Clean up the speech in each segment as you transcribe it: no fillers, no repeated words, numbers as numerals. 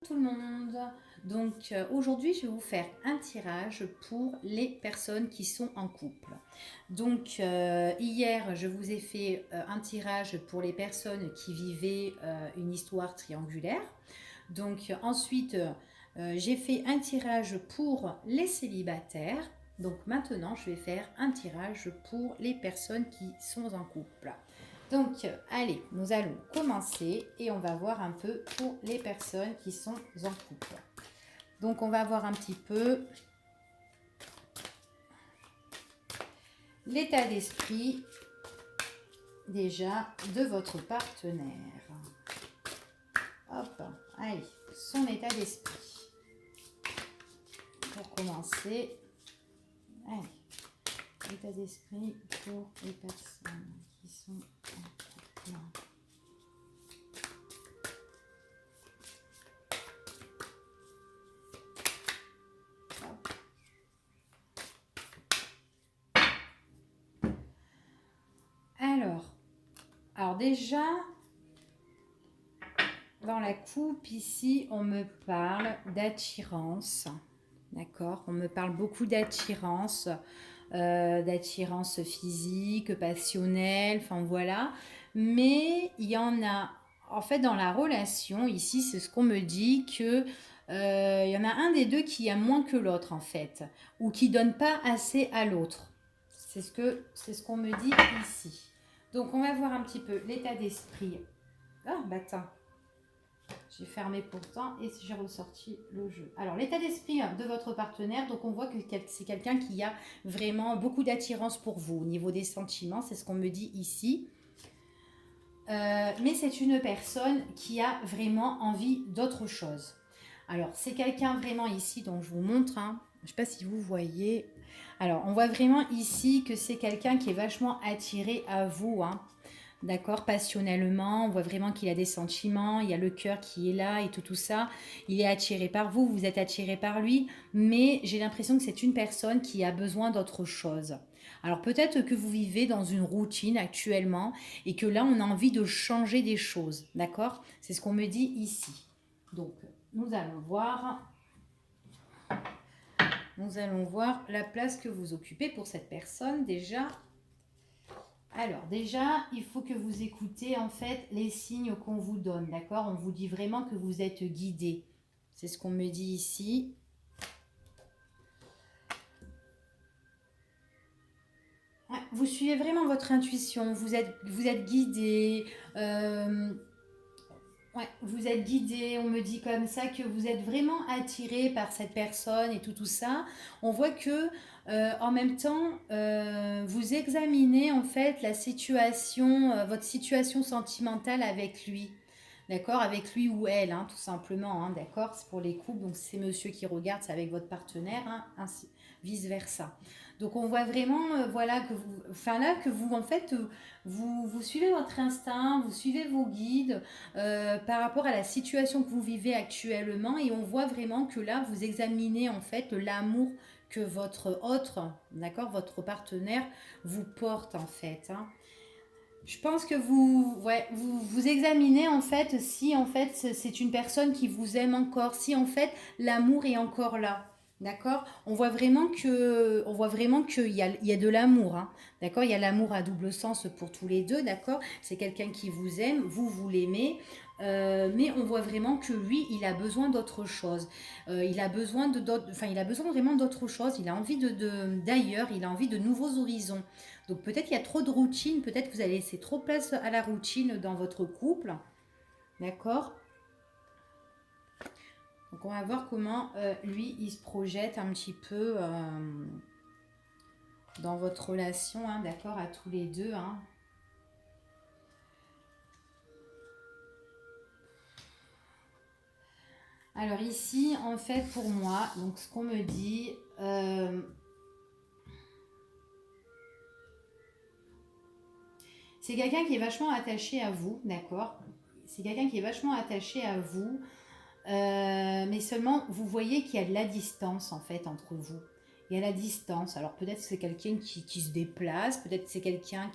Tout le monde. Donc aujourd'hui, je vais vous faire un tirage pour les personnes qui sont en couple. Donc hier, je vous ai fait un tirage pour les personnes qui vivaient une histoire triangulaire. Donc ensuite, j'ai fait un tirage pour les célibataires. Donc maintenant, je vais faire un tirage pour les personnes qui sont en couple. Donc, allez, nous allons commencer et on va voir un peu pour les personnes qui sont en couple. Donc, on va voir un petit peu l'état d'esprit déjà de votre partenaire. Hop, allez, son état d'esprit. Pour commencer, allez, état d'esprit pour les personnes qui sont en couple. Alors déjà, dans la coupe ici, on me parle d'attirance, d'accord? On me parle beaucoup d'attirance physique, passionnelle, enfin voilà. Mais il y en a, en fait, dans la relation ici, c'est ce qu'on me dit que il y en a un des deux qui a moins que l'autre en fait, ou qui donne pas assez à l'autre. C'est ce qu'on me dit ici. Donc on va voir un petit peu l'état d'esprit. Ah, bah attends. J'ai fermé pourtant et j'ai ressorti le jeu. Alors, l'état d'esprit de votre partenaire, donc on voit que c'est quelqu'un qui a vraiment beaucoup d'attirance pour vous au niveau des sentiments, c'est ce qu'on me dit ici. Mais c'est une personne qui a vraiment envie d'autre chose. Alors, c'est quelqu'un vraiment ici, donc je vous montre, hein. Je ne sais pas si vous voyez. Alors, on voit vraiment ici que c'est quelqu'un qui est vachement attiré à vous, hein. D'accord, passionnellement, on voit vraiment qu'il a des sentiments, il y a le cœur qui est là et tout ça. Il est attiré par vous, vous êtes attiré par lui, mais j'ai l'impression que c'est une personne qui a besoin d'autre chose. Alors peut-être que vous vivez dans une routine actuellement et que là on a envie de changer des choses, d'accord? C'est ce qu'on me dit ici. Donc nous allons voir la place que vous occupez pour cette personne déjà. Alors déjà, il faut que vous écoutez en fait les signes qu'on vous donne, d'accord? On vous dit vraiment que vous êtes guidé. C'est ce qu'on me dit ici. Ouais, vous suivez vraiment votre intuition, vous êtes guidé. Ouais, vous êtes guidé, on me dit comme ça que vous êtes vraiment attiré par cette personne et tout ça. On voit que en même temps, vous examinez en fait la situation, votre situation sentimentale avec lui. D'accord? Avec lui ou elle, hein, tout simplement. Hein, d'accord? C'est pour les couples, donc c'est monsieur qui regarde, c'est avec votre partenaire, hein, ainsi, vice-versa. Donc on voit vraiment, voilà, que vous, enfin là, que vous, en fait, vous suivez votre instinct, vous suivez vos guides, par rapport à la situation que vous vivez actuellement et on voit vraiment que là vous examinez en fait l'amour que votre autre, d'accord, votre partenaire vous porte en fait, hein. Je pense que vous examinez en fait si en fait c'est une personne qui vous aime encore, si en fait l'amour est encore là. D'accord. On voit vraiment il y a de l'amour. Hein. D'accord. Il y a l'amour à double sens pour tous les deux. D'accord. C'est quelqu'un qui vous aime, vous l'aimez. Mais on voit vraiment que lui, il a besoin d'autre chose. Il a besoin enfin, il a besoin vraiment d'autre chose. Il a envie d'ailleurs. Il a envie de nouveaux horizons. Donc peut-être il y a trop de routine, peut-être que vous allez laisser trop place à la routine dans votre couple. D'accord. Donc on va voir comment lui, il se projette un petit peu dans votre relation, hein, d'accord, à tous les deux. Hein. Alors ici, en fait, pour moi, donc ce qu'on me dit, c'est quelqu'un qui est vachement attaché à vous, d'accord. C'est quelqu'un qui est vachement attaché à vous. Mais seulement, vous voyez qu'il y a de la distance en fait entre vous. Il y a la distance. Alors peut-être c'est quelqu'un qui se déplace, peut-être c'est quelqu'un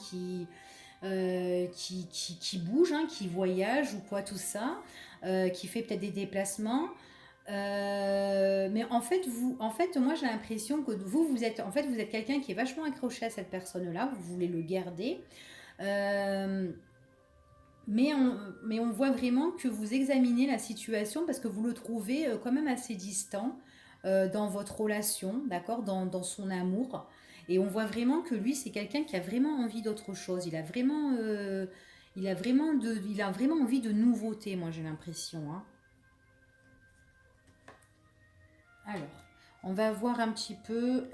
qui bouge, hein, qui voyage ou quoi, tout ça, qui fait peut-être des déplacements. Mais en fait, moi j'ai l'impression que vous êtes, en fait, vous êtes quelqu'un qui est vachement accroché à cette personne-là, vous voulez le garder. Euh, mais on voit vraiment que vous examinez la situation parce que vous le trouvez quand même assez distant dans votre relation, d'accord, dans son amour. Et on voit vraiment que lui, c'est quelqu'un qui a vraiment envie d'autre chose. Il a vraiment envie de nouveautés, moi j'ai l'impression, hein. Alors, on va voir un petit peu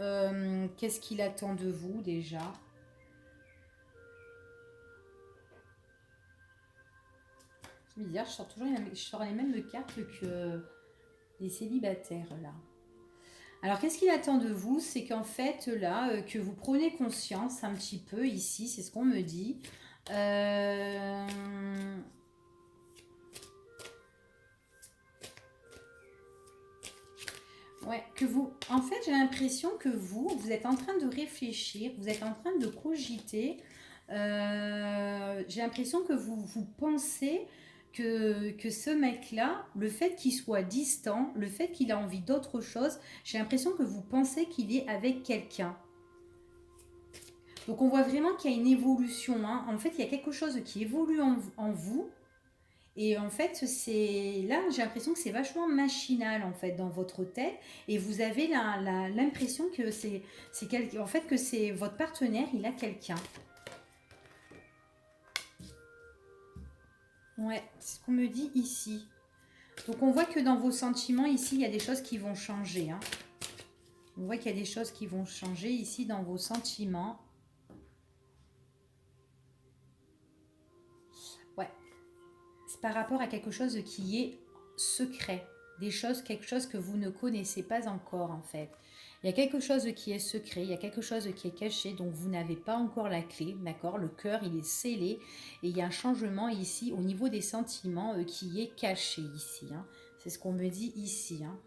qu'est-ce qu'il attend de vous déjà. C'est bizarre, je sors les mêmes cartes que les célibataires là. Alors, qu'est-ce qu'il attend de vous? C'est qu'en fait, là, que vous prenez conscience un petit peu ici, c'est ce qu'on me dit. Euh, Ouais, que vous. En fait, j'ai l'impression que vous êtes en train de réfléchir, vous êtes en train de cogiter. J'ai l'impression que vous pensez que ce mec-là, le fait qu'il soit distant, le fait qu'il a envie d'autre chose, j'ai l'impression que vous pensez qu'il est avec quelqu'un. Donc on voit vraiment qu'il y a une évolution, hein. En fait, il y a quelque chose qui évolue en vous. Et en fait, c'est là, j'ai l'impression que c'est vachement machinal en fait dans votre tête. Et vous avez l'impression que en fait que c'est votre partenaire, il a quelqu'un. Ouais, c'est ce qu'on me dit ici. Donc on voit que dans vos sentiments ici, il y a des choses qui vont changer, hein. On voit qu'il y a des choses qui vont changer ici dans vos sentiments. Ouais, c'est par rapport à quelque chose qui est secret, quelque chose que vous ne connaissez pas encore en fait. Il y a quelque chose qui est secret, il y a quelque chose qui est caché, dont vous n'avez pas encore la clé, d'accord? Le cœur, il est scellé et il y a un changement ici au niveau des sentiments qui est caché ici, hein. C'est ce qu'on me dit ici, hein.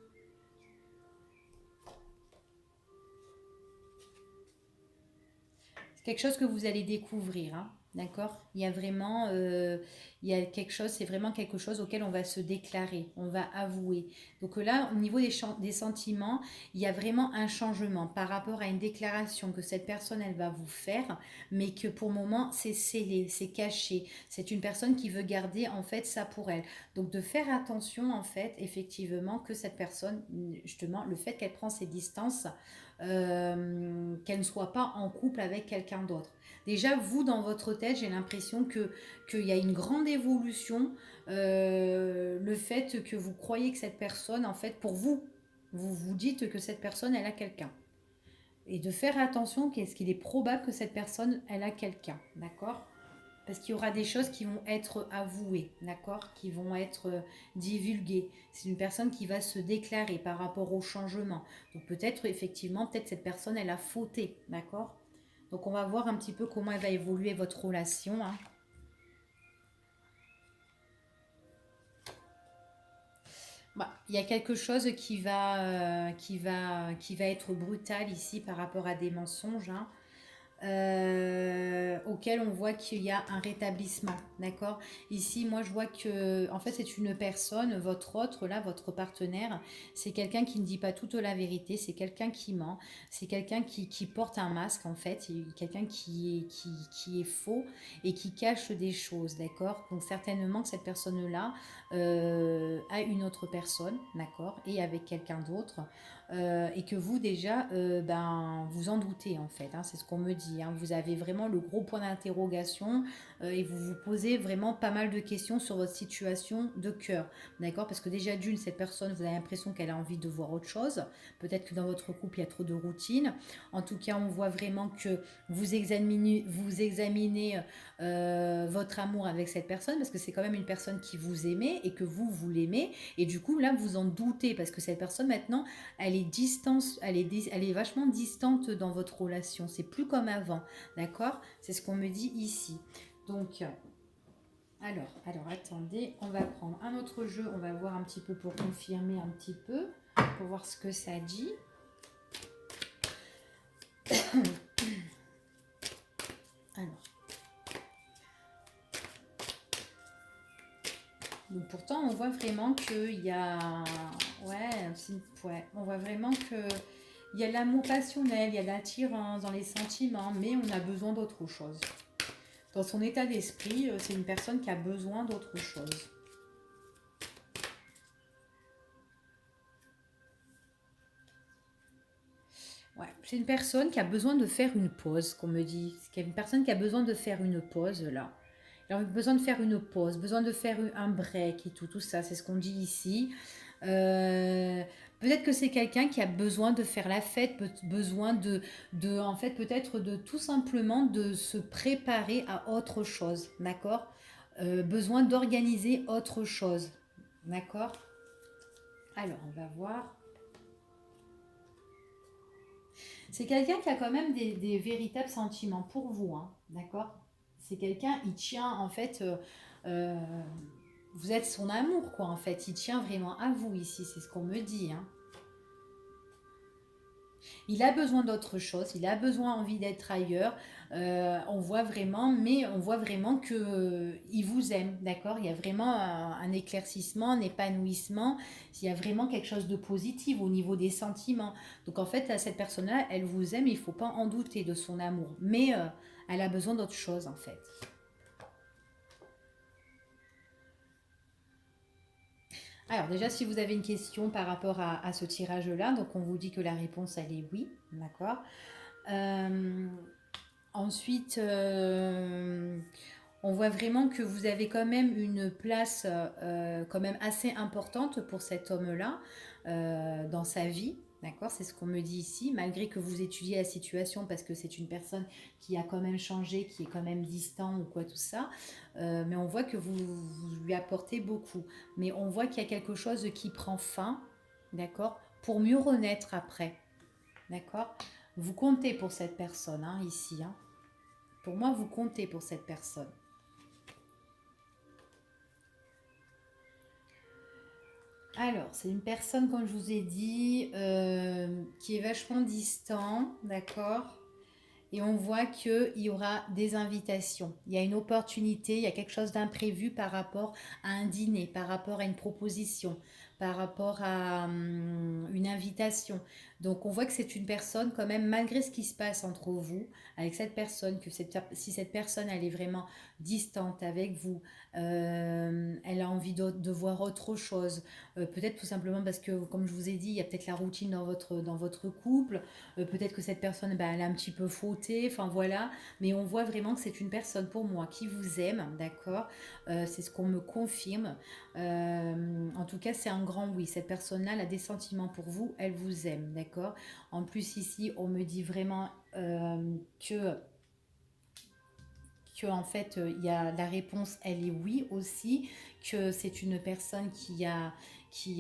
C'est quelque chose que vous allez découvrir, hein, d'accord? Il y a quelque chose, c'est vraiment quelque chose auquel on va se déclarer, on va avouer. Donc là, au niveau des sentiments, il y a vraiment un changement par rapport à une déclaration que cette personne, elle va vous faire, mais que pour le moment, c'est scellé, c'est caché. C'est une personne qui veut garder en fait ça pour elle. Donc de faire attention en fait, effectivement, que cette personne, justement, le fait qu'elle prend ses distances, qu'elle ne soit pas en couple avec quelqu'un d'autre. Déjà, vous, dans votre tête, j'ai l'impression qu'il y a une grande évolution. Le fait que vous croyez que cette personne, en fait, pour vous, vous vous dites que cette personne, elle a quelqu'un. Et de faire attention, qu'est-ce qu'il est probable que cette personne, elle a quelqu'un, d'accord? Parce qu'il y aura des choses qui vont être avouées, d'accord? Qui vont être divulguées. C'est une personne qui va se déclarer par rapport au changement. Donc peut-être, effectivement, peut-être cette personne, elle a fauté, d'accord? Donc on va voir un petit peu comment elle va évoluer votre relation, hein. Bah, il y a quelque chose qui va être brutal ici par rapport à des mensonges, hein, auquel on voit qu'il y a un rétablissement, d'accord? Ici, moi, je vois que, en fait, c'est une personne, votre autre, là, votre partenaire, c'est quelqu'un qui ne dit pas toute la vérité, c'est quelqu'un qui ment, c'est quelqu'un qui porte un masque, en fait, quelqu'un qui est faux et qui cache des choses, d'accord? Donc, certainement que cette personne-là a une autre personne, d'accord? Et avec quelqu'un d'autre. Et que vous déjà ben, vous en doutez en fait, hein, c'est ce qu'on me dit, hein. Vous avez vraiment le gros point d'interrogation et vous vous posez vraiment pas mal de questions sur votre situation de cœur, d'accord? Parce que déjà d'une, cette personne, vous avez l'impression qu'elle a envie de voir autre chose, peut-être que dans votre couple il y a trop de routine. En tout cas, on voit vraiment que vous examinez votre amour avec cette personne parce que c'est quand même une personne qui vous aimait et que vous l'aimez, et du coup là vous en doutez parce que cette personne maintenant elle est vachement distante dans votre relation. C'est plus comme avant, d'accord? C'est ce qu'on me dit ici. Donc, alors, attendez, on va prendre un autre jeu. On va voir un petit peu pour confirmer un petit peu, pour voir ce que ça dit. Alors, pourtant, on voit vraiment qu'il y a... Ouais, ouais, on voit vraiment que il y a l'amour passionnel, il y a l'attirance dans les sentiments, mais on a besoin d'autre chose. Dans son état d'esprit, c'est une personne qui a besoin d'autre chose. Ouais, c'est une personne qui a besoin de faire une pause, qu'on me dit. C'est une personne qui a besoin de faire une pause, là. Il a besoin de faire une pause, besoin de faire un break et tout ça, c'est ce qu'on dit ici. Euh, Peut-être que c'est quelqu'un qui a besoin de faire la fête, besoin en fait, peut-être de tout simplement de se préparer à autre chose, d'accord. Besoin d'organiser autre chose, d'accord. Alors, on va voir. C'est quelqu'un qui a quand même des véritables sentiments pour vous, hein, d'accord. C'est quelqu'un, il tient en fait, euh, vous êtes son amour, quoi, en fait. Il tient vraiment à vous ici, c'est ce qu'on me dit, hein. Il a besoin d'autre chose, il a besoin envie d'être ailleurs. On voit vraiment, mais on voit vraiment que il vous aime, d'accord. Il y a vraiment un éclaircissement, un épanouissement. Il y a vraiment quelque chose de positif au niveau des sentiments. Donc en fait, cette personne-là, elle vous aime. Il faut pas en douter de son amour, mais elle a besoin d'autre chose, en fait. Alors déjà, si vous avez une question par rapport à ce tirage-là, donc on vous dit que la réponse, elle est oui, d'accord. Euh, Ensuite, on voit vraiment que vous avez quand même une place quand même assez importante pour cet homme-là dans sa vie. D'accord, c'est ce qu'on me dit ici, malgré que vous étudiez la situation parce que c'est une personne qui a quand même changé, qui est quand même distant ou quoi tout ça. Mais on voit que vous lui apportez beaucoup. Mais on voit qu'il y a quelque chose qui prend fin, d'accord, pour mieux renaître après. D'accord. Vous comptez pour cette personne, hein, ici. Hein. Pour moi, vous comptez pour cette personne. Alors, c'est une personne, comme je vous ai dit, qui est vachement distant, d'accord. Et on voit qu'il y aura des invitations. Il y a une opportunité, il y a quelque chose d'imprévu par rapport à un dîner, par rapport à une proposition, par rapport à une invitation. Donc on voit que c'est une personne quand même, malgré ce qui se passe entre vous, avec cette personne, si cette personne elle est vraiment distante avec vous, elle a envie de voir autre chose, peut-être tout simplement parce que, comme je vous ai dit, il y a peut-être la routine dans votre couple, peut-être que cette personne, bah, elle a un petit peu fauté, enfin voilà, mais on voit vraiment que c'est une personne pour moi qui vous aime, d'accord. C'est ce qu'on me confirme. En tout cas, c'est un grand oui. Cette personne-là, elle a des sentiments pour vous, elle vous aime, d'accord. En plus, ici, on me dit vraiment que en fait il y a la réponse elle est oui aussi, que c'est une personne qui,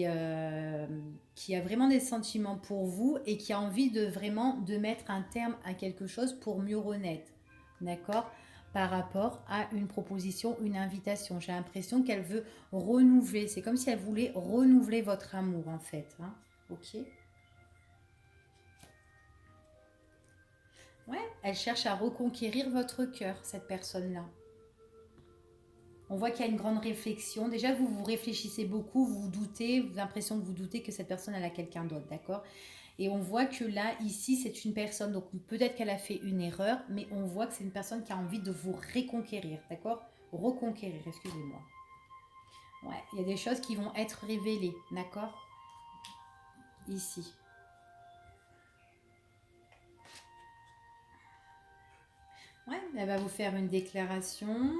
euh, qui a vraiment des sentiments pour vous et qui a envie de vraiment de mettre un terme à quelque chose pour mieux renaître, d'accord, par rapport à une proposition, une invitation. J'ai l'impression qu'elle veut renouveler, c'est comme si elle voulait renouveler votre amour en fait, hein. Ok. Ouais, elle cherche à reconquérir votre cœur, cette personne-là. On voit qu'il y a une grande réflexion. Déjà, vous réfléchissez beaucoup, vous doutez, vous avez l'impression que vous doutez que cette personne elle a quelqu'un d'autre, d'accord. Et on voit que là, ici, c'est une personne, donc peut-être qu'elle a fait une erreur, mais on voit que c'est une personne qui a envie de vous reconquérir, d'accord. Reconquérir, excusez-moi. Ouais, il y a des choses qui vont être révélées, d'accord, ici. Ouais, elle va vous faire une déclaration.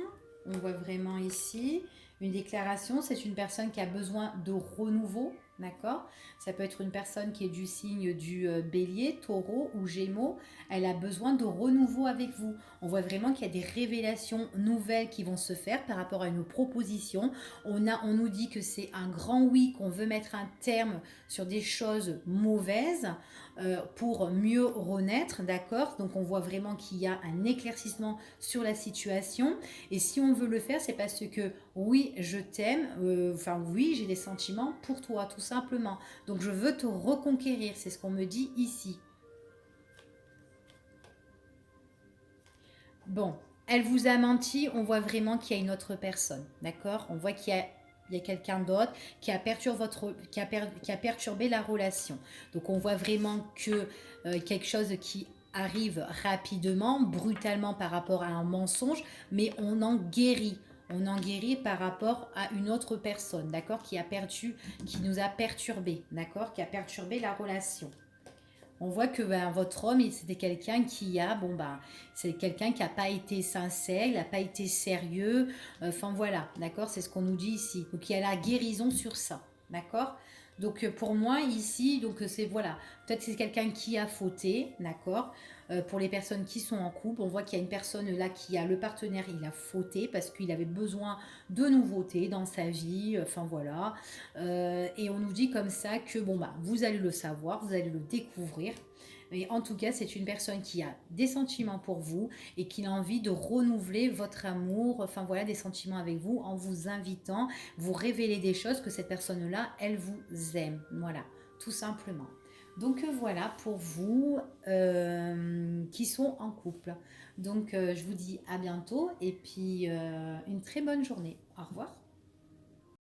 On voit vraiment ici. Une déclaration, c'est une personne qui a besoin de renouveau, d'accord. Ça peut être une personne qui est du signe du bélier, taureau ou gémeaux. Elle a besoin de renouveau avec vous. On voit vraiment qu'il y a des révélations nouvelles qui vont se faire par rapport à une proposition. On nous dit que c'est un grand oui, qu'on veut mettre un terme sur des choses mauvaises pour mieux renaître, d'accord. Donc on voit vraiment qu'il y a un éclaircissement sur la situation. Et si on veut le faire, c'est parce que oui, je t'aime, enfin oui, j'ai des sentiments pour toi, tout simplement. Donc je veux te reconquérir, c'est ce qu'on me dit ici. Bon, elle vous a menti, on voit vraiment qu'il y a une autre personne, d'accord. On voit qu'il y a il y a quelqu'un d'autre qui a perturbé qui a perturbé la relation. Donc on voit vraiment que quelque chose qui arrive rapidement, brutalement par rapport à un mensonge, mais on en guérit. On en guérit par rapport à une autre personne, d'accord, qui nous a perturbé, d'accord, qui a perturbé la relation. On voit que ben, votre homme, c'était quelqu'un qui a, bon ben, c'est quelqu'un qui n'a pas été sincère, il n'a pas été sérieux. Enfin voilà, d'accord, c'est ce qu'on nous dit ici. Donc il y a la guérison sur ça, d'accord. Donc pour moi ici, donc c'est voilà, peut-être que c'est quelqu'un qui a fauté, d'accord. Pour les personnes qui sont en couple, on voit qu'il y a une personne là qui a le partenaire, il a fauté parce qu'il avait besoin de nouveautés dans sa vie. Enfin voilà, et on nous dit comme ça que bon bah vous allez le savoir, vous allez le découvrir. Mais en tout cas, c'est une personne qui a des sentiments pour vous et qui a envie de renouveler votre amour, enfin voilà, des sentiments avec vous en vous invitant, vous révéler des choses que cette personne-là, elle vous aime. Voilà, tout simplement. Donc voilà pour vous qui sont en couple. Donc je vous dis à bientôt et puis une très bonne journée. Au revoir.